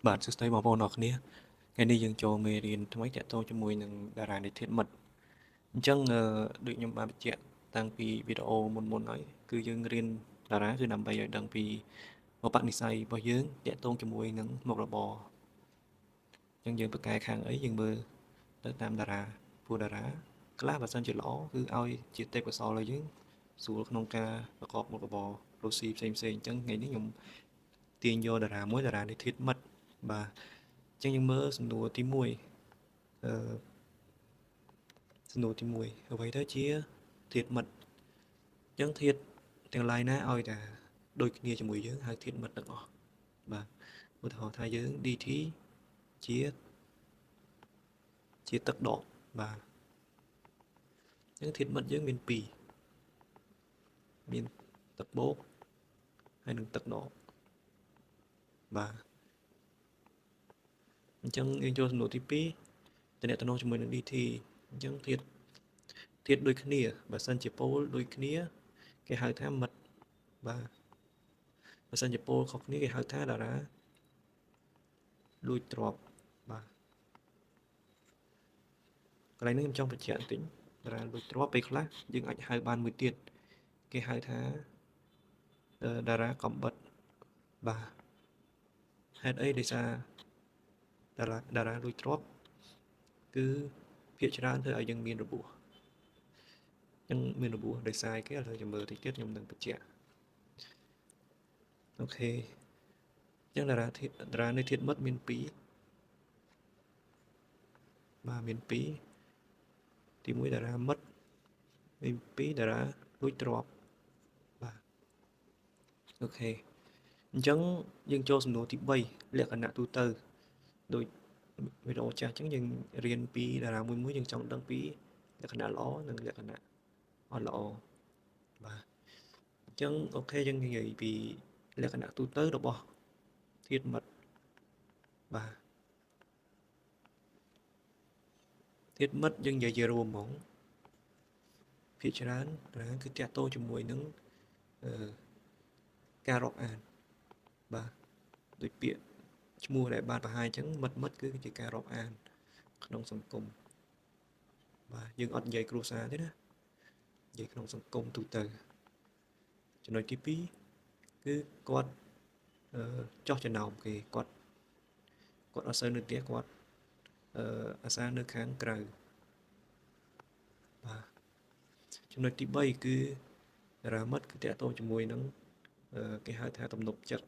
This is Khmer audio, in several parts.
បាទសួស្តីបងប្អូនអរគ្នាថ្ងៃនេះយើងចូលមេរៀនថ្មីទាក់ទងជាមួយនឹងតារានិទ្យានមិត្តអញ្ចឹងដូចខ្ញុំបានបញ្ជាក់តាំងពីវីដេអូមុនហើយគឺយើងរៀនតារាគឺដើម្បីឲ្យដឹងពីឧបនិស្ស័យរបស់យើងទាក់ទងជាមួយនឹងមុខរបរអញ្ចឹងយើងប្រកែខាងអីយើងមើលទៅតាមតារាព្រោះតារាខ្លះបើសិនជាល្អគឺឲ្យជាទេពកោសល្យឲ្យយើងស្រួលក្នុងការប្រកបមុខរបររកស៊ីផ្សេងអញ្ចឹងថ្ងៃនេះខ្ញុំទាញយកតារាមួយតារានិទ្យានមិត្តបាទអញ្ចឹងយើងមើលសំណួរទី1អឺសំណួរទី1អ្វីទៅជាធាតុមិត្តអញ្ចឹងធាតុទាំងឡាយណាឲ្យតែដូចគ្នាជាមួយយើងហៅធាតុមិត្តទាំងអស់បាទឧទាហរណ៍ថាយើង DT ជាទឹកដកបាទអញ្ចឹងធាតុមិត្តយើងមាន2មានទឹកបូកហើយនិងទឹកដកបាទអញ្ចឹងយើងចូលសំណួរទី2តំណែងជាមួយនឹង DT អញ្ចឹងធាតុដូចគ្នាបើសិនជាប៉ូលដូចគ្នាគេហៅថាមិត្តបាទបើសិនជាប៉ូលខុសគ្នាគេហៅថាតារាលួចទ្រព្យបាទកន្លែងនេះខ្ញុំចង់បញ្ជាក់បន្តិចតារាលួចទ្រព្យពេលខ្លះយើងអាចហៅបានមួយទៀតគេហៅថាតារាកំបិតបាទហេតុអីដោយសារតារាលួចទ្រព្យគឺភាគច្រើនធ្វើឲ្យយើងមានរបួសអញ្ចឹងមានរបួសដោយសារគេឥឡូវចាំមើលតិចទៀតខ្ញុំនឹងបញ្ជាក់អូខេអញ្ចឹងតារានៃធាតុមិត្តមាន2បាទមាន2ទី1តារាមិត្តមាន2តារាលួចទ្រព្យបាទអូខេអញ្ចឹងយើងចូលសំណួរទី3លក្ខណៈទូទៅដូចវីដេអូចាស់អញ្ចឹងយើងរៀនពីតារាមួយយើងចង់ដឹងពីលក្ខណៈល្អនិងលក្ខណៈអត់ល្អបាទអញ្ចឹងអូខេយើងនិយាយពីលក្ខណៈទូទៅរបស់ធាតុមិត្តបាទធាតុមិត្តយើងនិយាយជារួមហ្មងភាគច្រើនគឺតាក់ទងជាមួយនឹងការរាប់អានបាទដូចពាក្យឈ្មោះដែលបានបង្ហាញអញ្ចឹងមិត្តគឺជាការរាប់អានក្នុងសង្គមបាទយើងអត់និយាយគ្រួសារទេណានិយាយក្នុងសង្គមទូទៅចំណុចទី2គឺគាត់ចោះចំណោមគេគាត់អត់សូវនៅផ្ទះគាត់អាសានៅខាងក្រៅបាទចំណុចទី3គឺតារាមិត្តគឺតាក់ទងជាមួយនឹងគេហៅថាទំនុកចិត្ត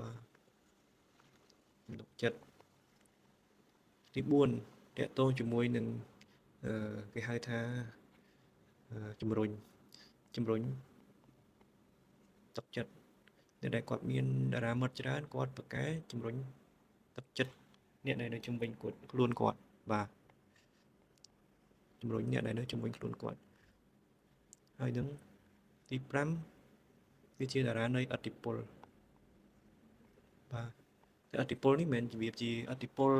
បាទទំនុកចិត្តទី4តាក់ទងជាមួយនឹងគេហៅថាជំរុញទឹកចិត្តដែលគាត់មានតារាមិត្តច្រើនគាត់ប្រកែជំរុញទឹកចិត្តអ្នកដែលនៅជំនាញខ្លួនគាត់បាទជំរុញអ្នកដែលនៅជំនាញខ្លួនគាត់ហើយនឹងទី5គឺជាតារានៃឥទ្ធិពលបាទតែឥទ្ធិពលនេះមិនមែនជំរាបជាឥទ្ធិពល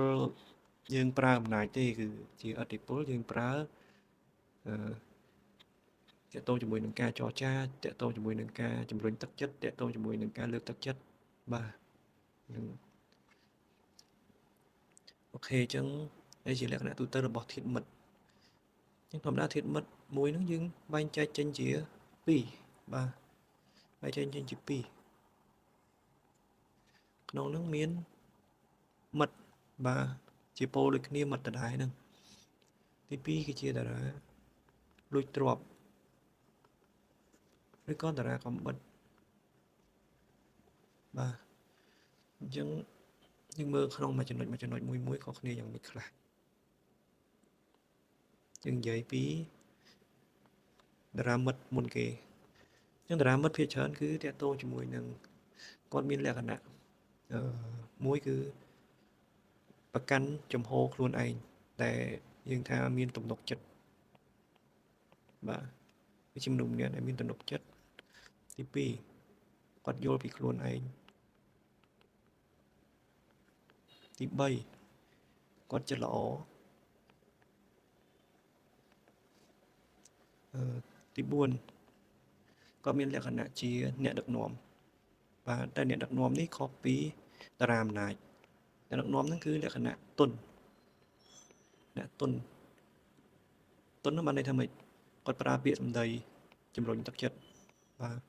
យើងប្រើអំណាចទេគឺជាឥទ្ធិពលយើងប្រើអឺតាក់ទងជាមួយនឹងការចរចាតាក់ទងជាមួយនឹងការជំរុញទឹកចិត្តតាក់ទងជាមួយនឹងការលើកទឹកចិត្តបាទនឹងអូខេអញ្ចឹងនេះជាលក្ខណៈទូទៅរបស់ធាតុមិត្តអញ្ចឹងធម្មតាធាតុមិត្តមួយហ្នឹងយើងបែងចែកចេញជា2បាទបែងចែកចេញជា2ក្នុងហ្នឹងមានមិត្តបាទជាពោលដូចគ្នាមិត្តដដែលហ្នឹងទី2គឺជាតារាលួចទ្រព្យឬក៏តារាកំបិតបាទអញ្ចឹងយើងមើលក្នុងមួយចំណុចមួយខុសគ្នាយ៉ាងម៉េចខ្លះយើងនិយាយពីតារាមិត្តមុនគេអញ្ចឹងតារាមិត្តភាគច្រើនគឺតាក់ទងជាមួយនឹងគាត់មានលក្ខណៈមួយគឺប្រកាន់ចំហខ្លួនឯងតែយើងថាមានទំនុកចិត្តបាទគឺជាមនុស្សម្នាក់ដែលមានទំនុកចិត្តទី2គាត់យល់ពីខ្លួនឯងទី3គាត់ចិត្តល្អទី4គាត់មានលក្ខណៈជាអ្នកដឹកនាំបាទតែអ្នកដឹកនាំនេះខុសពី តារាអំណាចតែដឹកនាំហ្នឹងគឺលក្ខណៈទុនអ្នកទុននោះបានន័យថាម៉េចគាត់ប្រើពាក្យសម្ដីជំរុញទឹកចិត្តបាទ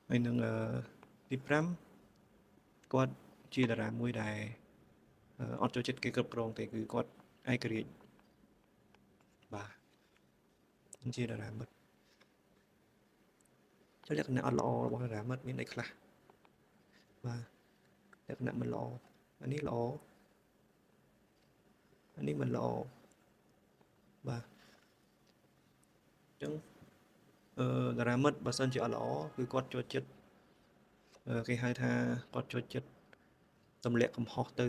ហើយនឹងទី5គាត់ជាតារាមួយដែលអត់ចូលចិត្តគេគ្រប់គ្រងទេគឺគាត់ឯករាជ្យបាទជាតារាមិត្តចុះលក្ខណៈអត់ល្អរបស់តារាមិត្តមានអីខ្លះបាទលក្ខណៈមិនល្អអានេះល្អអានេះមិនល្អបាទអញ្ចឹងតារាមិត្តបើសិនជាអត់ល្អគឺគាត់ចូលចិត្តគេហៅថាគាត់ចូលចិត្តទម្លាក់កំហុសទៅ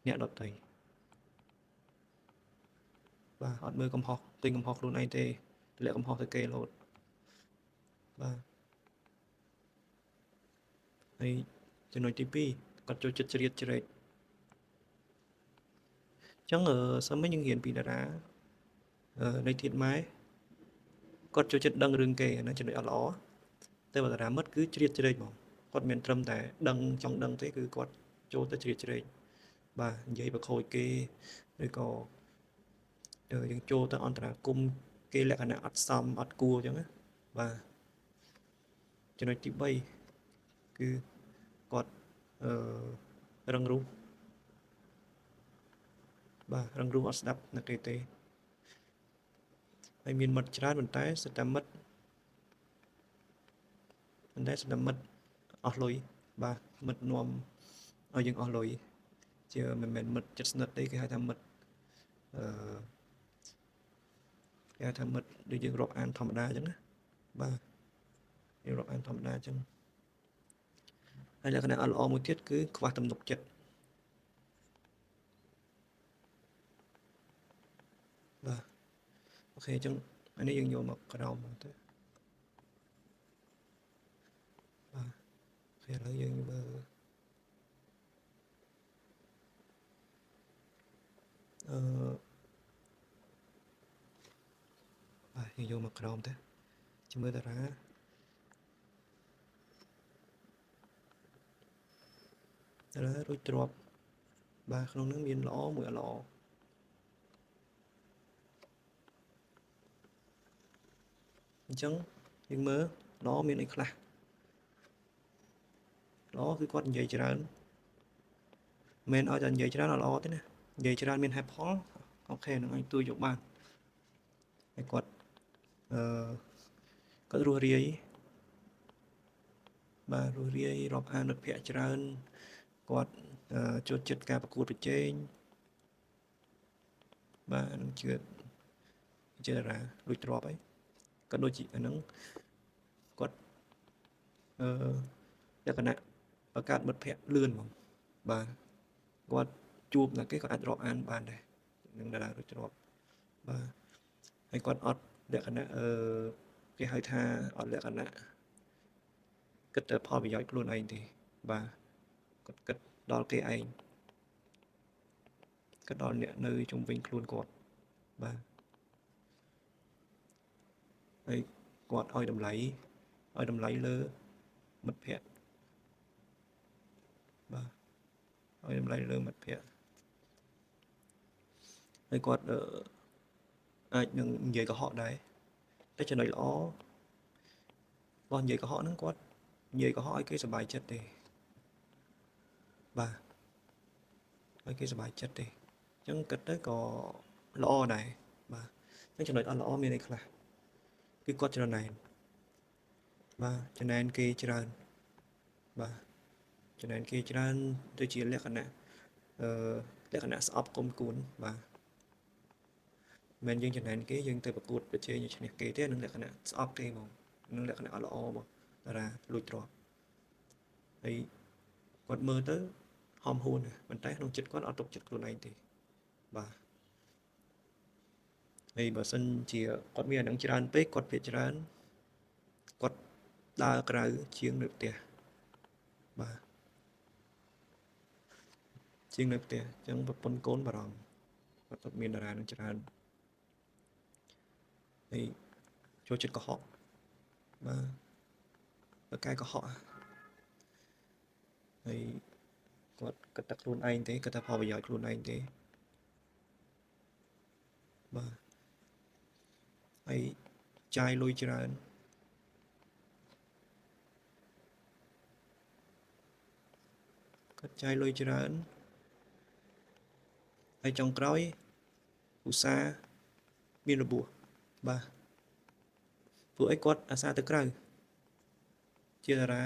អ្នកដទៃបាទអត់មើលកំហុសទិញកំហុសខ្លួនឯងទេទម្លាក់កំហុសទៅគេរហូតបាទហើយចំណុចទី2គាត់ចូលចិត្តជ្រៀតជ្រែកអញ្ចឹងសិនមិញយើងរៀនពីតារានៃធាតុម៉ែគាត់ចូលចិត្តដឹងរឿងគេអាហ្នឹងចំណុចអត់ល្អតែបើតារាមិត្តគឺជ្រៀតជ្រែកហ្មងគាត់មិនត្រឹមតែដឹងចង់ដឹងទេគឺគាត់ចូលទៅជ្រៀតជ្រែកបាទនិយាយបខូចគេឬក៏យើងចូលទៅអន្តរាគមគេលក្ខណៈអត់សមអត់គួរអញ្ចឹងណាបាទចំណុចទី3គឺគាត់រឹងរូសបាទរឹងរូសអត់ស្ដាប់អ្នកគេទេហើយមានមិត្តច្រើនប៉ុន្តែសិតតែមិត្តអស់លុយបាទមិត្តនាំឲ្យយើងអស់លុយជាមិនមែនមិត្តចិត្តស្និទ្ធទេគេហៅថាមិត្តគេហៅថាមិត្តដូចយើងរាប់អានធម្មតាអញ្ចឹងណាបាទយើងរាប់អានធម្មតាអញ្ចឹងហើយលក្ខណៈអត់ល្អមួយទៀតគឺខ្វះទំនុកចិត្តបាទអូខេអញ្ចឹងអានេះយើងយកមកក្រោមមកទៅបាទអូខេឥឡូវយើងមើលបាទយើងយកមកក្រោមទៅជំរឿតារារួចទ្របបាទក្នុងនោះមានល្អមួយអត់ល្អអញ្ចឹងយើងមើលល្អមានអីខ្លះល្អគឺគាត់និយាយច្រើនមិនឲ្យតែនិយាយច្រើនអត់ល្អទេណានិយាយច្រើនមានហេតុផលអូខេនឹងឲ្យទួយយកបានហើយគាត់គាត់រស់រាយបាទរស់រាយរាប់អានមិត្តភ័ក្តិច្រើនគាត់ចូលចិត្តការប្រកួតប្រជែងបាទនឹងជឿតារារួចទ្របហើយក៏ដូចជាអាហ្នឹងគាត់លក្ខណៈបង្កើតមិត្តភ័ក្តិលឿនហ្មងបាទគាត់ជួបតែគេក៏អាចរាប់អានបានដែរនឹងតារារួចទ្របបាទហើយគាត់អត់លក្ខណៈគេហៅថាអត់លក្ខណៈគិតតែផលប្រយោជន៍ខ្លួនឯងទេបាទគាត់គិតដល់គេឯងគិតដល់អ្នកនៅជុំវិញខ្លួនគាត់បាទហើយគាត់ឲ្យតម្លៃលើមិត្តភ័ក្តិបាទឲ្យតម្លៃលើមិត្តភ័ក្តិហើយគាត់អាចនឹងនិយាយកុហកដែរតែចំណុចល្អរបស់និយាយកុហកហ្នឹងគាត់និយាយកុហកឲ្យគេសប្បាយចិត្តទេបាទឲ្យគេសប្បាយចិត្តទេអញ្ចឹងគិតទៅក៏ល្អដែរបាទហើយចំណុចអត់ល្អមានអីខ្លះគឺគាត់ច្រណែនបាទច្រណែនគេច្រើនបាទច្រណែនគេច្រើនទៅជាលក្ខណៈស្អប់គុំគួនបាទមិនយើងចំណែនគេយើងទៅប្រកួតប្រជែងឈ្នះគេទេនឹងលក្ខណៈស្អប់គេហ្មងនឹងលក្ខណៈអត់ល្អបងតារាលួចទ្រព្យហើយគាត់មើលទៅហំហួនប៉ុន្តែក្នុងចិត្តគាត់អត់ទុកចិត្តខ្លួនឯងទេបាទហើយបើសិនជាគាត់មានអានឹងច្រើនពេកគាត់ភាកច្រើនគាត់ដើរក្រៅជាងនៅផ្ទះបាទជាងនៅផ្ទះអញ្ចឹងប្រពន្ធកូនបារម្ភគាត់មានតារានឹងច្រើនហើយចូលចិត្តកុហកបាទ cái có họ hayគាត់គិតតែខ្លួនឯងទេគិតតែផលប្រយោជន៍ខ្លួនឯងទេបាទហើយចាយលុយច្រើនគាត់ចាយលុយច្រើនហើយចុងក្រោយឧស្សាហ៍មានរបួសបាទពួកអីគាត់អាសាទៅក្រៅជាតារា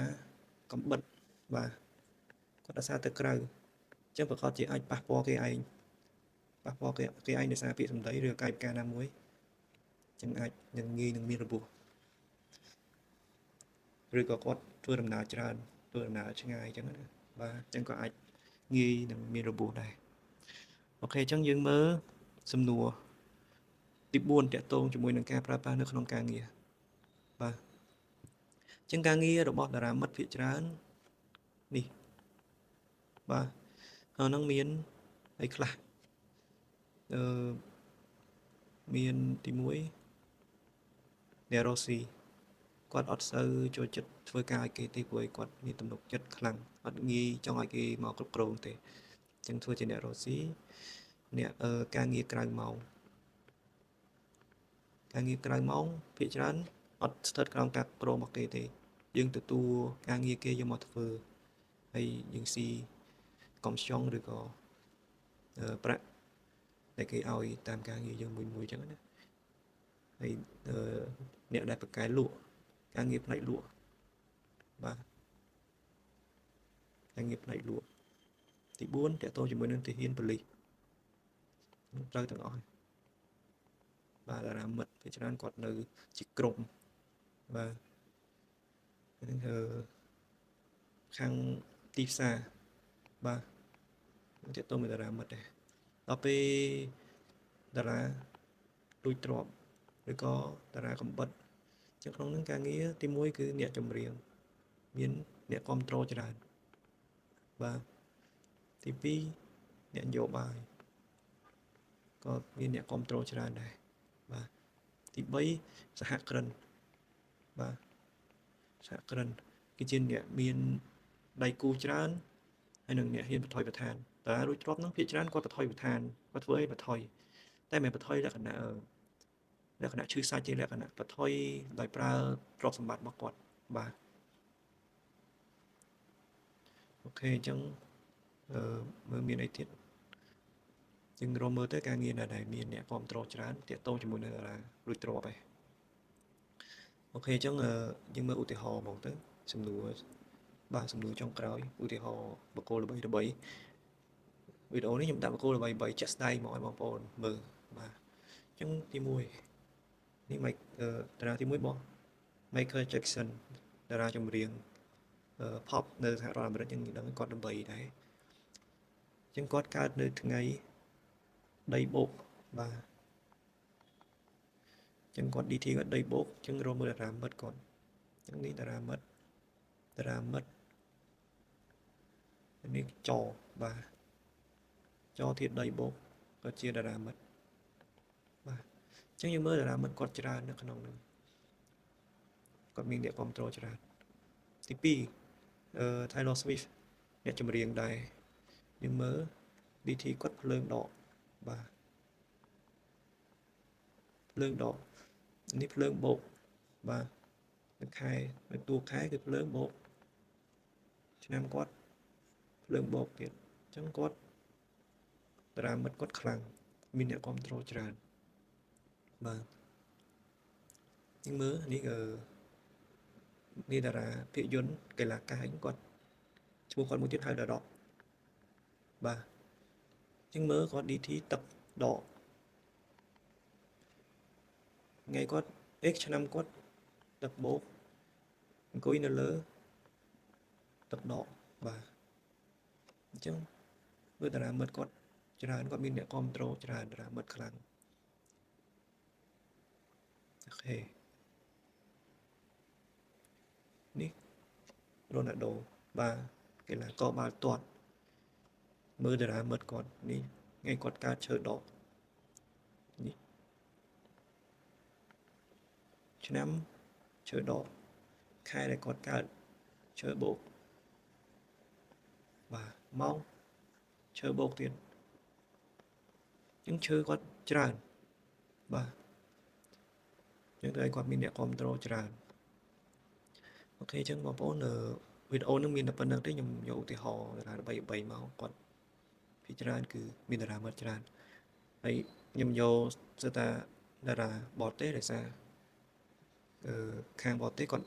កំបិតបាទគាត់អាសាទៅក្រៅអញ្ចឹងប្រកាសជាអាចប៉ះពាល់គេឯងប៉ះពាល់គេឯងដោយសារពាក្យសម្ដីឬកាយវិការណាមួយអញ្ចឹងអាចនឹងងាយនឹងមានរបួសឬក៏គាត់ធ្វើដំណើរច្រើនធ្វើដំណើរឆ្ងាយអញ្ចឹងណាបាទអញ្ចឹងក៏អាចងាយនឹងមានរបួសដែរអូខេអញ្ចឹងយើងមើលសំណួរទី4តាក់ទងជាមួយនឹងការប្រើប្រាស់នៅក្នុងការងារបាទអញ្ចឹងការងាររបស់តារាមិត្តភាគច្រើននេះបាទហើយនឹងមានអីខ្លះមានទី1អ្នករស់ស៊ីគាត់អត់សូវចូលចិត្តធ្វើការឲ្យគេទេព្រោះគាត់មានទំនុកចិត្តខ្លាំងអត់ងាយចង់ឲ្យគេមកគ្រប់គ្រងទេអញ្ចឹងធ្វើជាអ្នករស់ស៊ីអ្នកការងារក្រៅម៉ោងការងារក្រៅម៉ោងភាគច្រើនអត់ស្ថិតក្រោមការគ្រប់គ្រងរបស់គេទេយើងទទួលការងារគេយកមកធ្វើហើយយើងស៊ីកំស្យង់ឬក៏ប្រាក់ដែលគេឲ្យតាមការងារយើងមួយអញ្ចឹងណាហើយអ្នកដែលប្រកែលក់ការងារផ្នែកលក់បាទការងារផ្នែកលក់ទី4តកតងជាមួយនឹងទាហានប៉ូលីសត្រូវទាំងអស់បាទតារាមិត្តភាគច្រើនគាត់នៅជាក្រុមបាទហ្នឹងខាងទីផ្សារបាទតកតងមួយតារាមិត្តដែរដល់ពេលតារាលួចទ្រព្យឬក៏តារាកំបិតចឹងក្នុងនឹងការងារទី1គឺអ្នកចម្រៀងមានអ្នកគ្រប់គ្រងច្រើនបាទទី2អ្នកនយោបាយក៏មានអ្នកគ្រប់គ្រងច្រើនដែរបាទទី3សហគ្រិនបាទសហគ្រិនគឺជាអ្នកមានដៃគូច្រើនហើយនឹងអ្នកហ៊ានបថុយបឋានតារួចទ្របនឹងភាគច្រើនគាត់បថុយបឋានគាត់ធ្វើអីបថុយតែមិនបថុយលក្ខណៈឈឺសាច់ជាលក្ខណៈបថុយដោយប្រើទ្រព្យសម្បត្តិរបស់គាត់បាទអូខេអញ្ចឹងមើលមានអីទៀតយើងរកមើលទៅការងារណាដែលមានអ្នកគ្រប់គ្រងច្រើនតាក់ទងជាមួយនឹងរួចទ្របឯងអូខេអញ្ចឹងយើងមើលឧទាហរណ៍មកទៅសំណួរបាទសំណួរចុងក្រោយឧទាហរណ៍បកគោល្បីវីដេអូនេះខ្ញុំដាក់បកគោល្បីជាក់ស្ដែងមកឲ្យបងប្អូនមើលបាទអញ្ចឹងទី1នេះតារាទី1របស់ Michael Jackson តារាចម្រៀងpop នៅសហរដ្ឋអាមេរិកយើងដឹងគាត់ល្បីដែរអញ្ចឹងគាត់កើតនៅថ្ងៃដីបូកបាទអញ្ចឹងគាត់ DT គាត់ដីបូកអញ្ចឹងរកមើលតារាមិត្តគាត់អញ្ចឹងនេះតារាមិត្តនេះចបាទចធាតុដីបូកក៏ជាតារាមិត្តបាទអញ្ចឹងយើងមើលតារាមិត្តគាត់ច្រើននៅក្នុងនោះគាត់មានអ្នកគ្រប់គ្រងច្រើនទី2Taylor Swift អ្នកចម្រៀងដែរយើងមើល DT គាត់ភ្លើងដកបាទភ្លើងដកនេះភ្លើងបូកបាទនៅខែនៅតួខែគឺភ្លើងបូកឆ្នាំគាត់ភ្លើងបូកទៀតអញ្ចឹងគាត់តារាមិត្តគាត់ខ្លាំងមានអ្នកគ្រប់គ្រងច្រើនបាទយើងមើលនេះតារាភាពយន្តកីឡាកាយគាត់ឈ្មោះគាត់មួយទៀតហៅតារ៉ុកបាទអញ្ចឹងមើលគាត់ DT ទឹកដកថ្ងៃគាត់ឆ្នាំគាត់ទឹកបោកអង្គុយនៅលើទឹកដកបាទអញ្ចឹងមើលតារាមិត្តគាត់ច្រើនគាត់មានអ្នកគ្រប់គ្រងច្រើនតារាមិត្តខ្លាំងអូខេនេះរ៉ូណាល់ដូបាទកីឡាករបាល់ទាត់មើលតារាមិត្តគាត់នេះថ្ងៃគាត់កើតឈើដកនេះឆ្នាំឈើដក ខែដែលគាត់កើតឈើបូកបាទម៉ោងឈើបូកទៀតអញ្ចឹងឈើគាត់ច្រើនបាទអញ្ចឹងទៅឲ្យគាត់មានអ្នកគ្រប់គ្រងច្រើនអូខេអញ្ចឹងបងប្អូនវីដេអូនឹងមានតែប៉ុណ្្នឹងទេខ្ញុំយកឧទាហរណ៍តារា3មកគាត់ភាគច្រើនគឺមានតារាមើលច្រើនហើយខ្ញុំយកស្ទើរតែតារាបរទេសដោយសារខាងបរទេសគាត់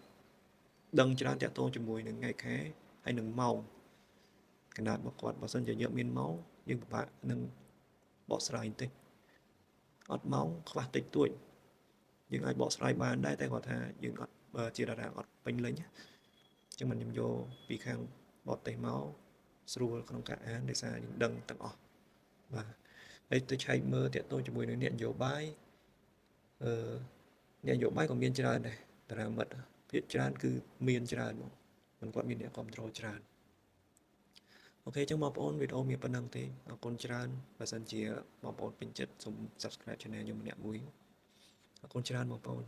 ដឹងច្រើនតាក់ទងជាមួយនឹងថ្ងៃខែហើយនឹងម៉ោងកណ្ដាលរបស់គាត់បើសិនជាយើងមានម៉ោងយើងពិបាកនឹងបកស្រាយបន្តិចអត់ម៉ោងខ្វះតិចតួចយើងអាចបកស្រាយបានដែរតែគាត់ថាយើងអត់ជាតារាអត់ពេញលេញចឹងមិនខ្ញុំយកពីខាងបរទេសមកស្រួលក្នុងការអានដោយសារយើងដឹងទាំងអស់បាទហើយទៅឆែកមើលតាក់ទងជាមួយនឹងអ្នកនយោបាយអ្នកនយោបាយក៏មានច្រើនដែរតារាមិត្តភាគច្រើនគឺមានច្រើនមកមិនគាត់មានអ្នកគ្រប់គ្រងច្រើនអូខេចឹងបងប្អូនវីដេអូមានប៉ុណ្្នឹងទេអរគុណច្រើនបើសិនជាបងប្អូនពេញចិត្តសូម Subscribe Channel ខ្ញុំម្នាក់មួយអរគុណច្រើនបងប្អូន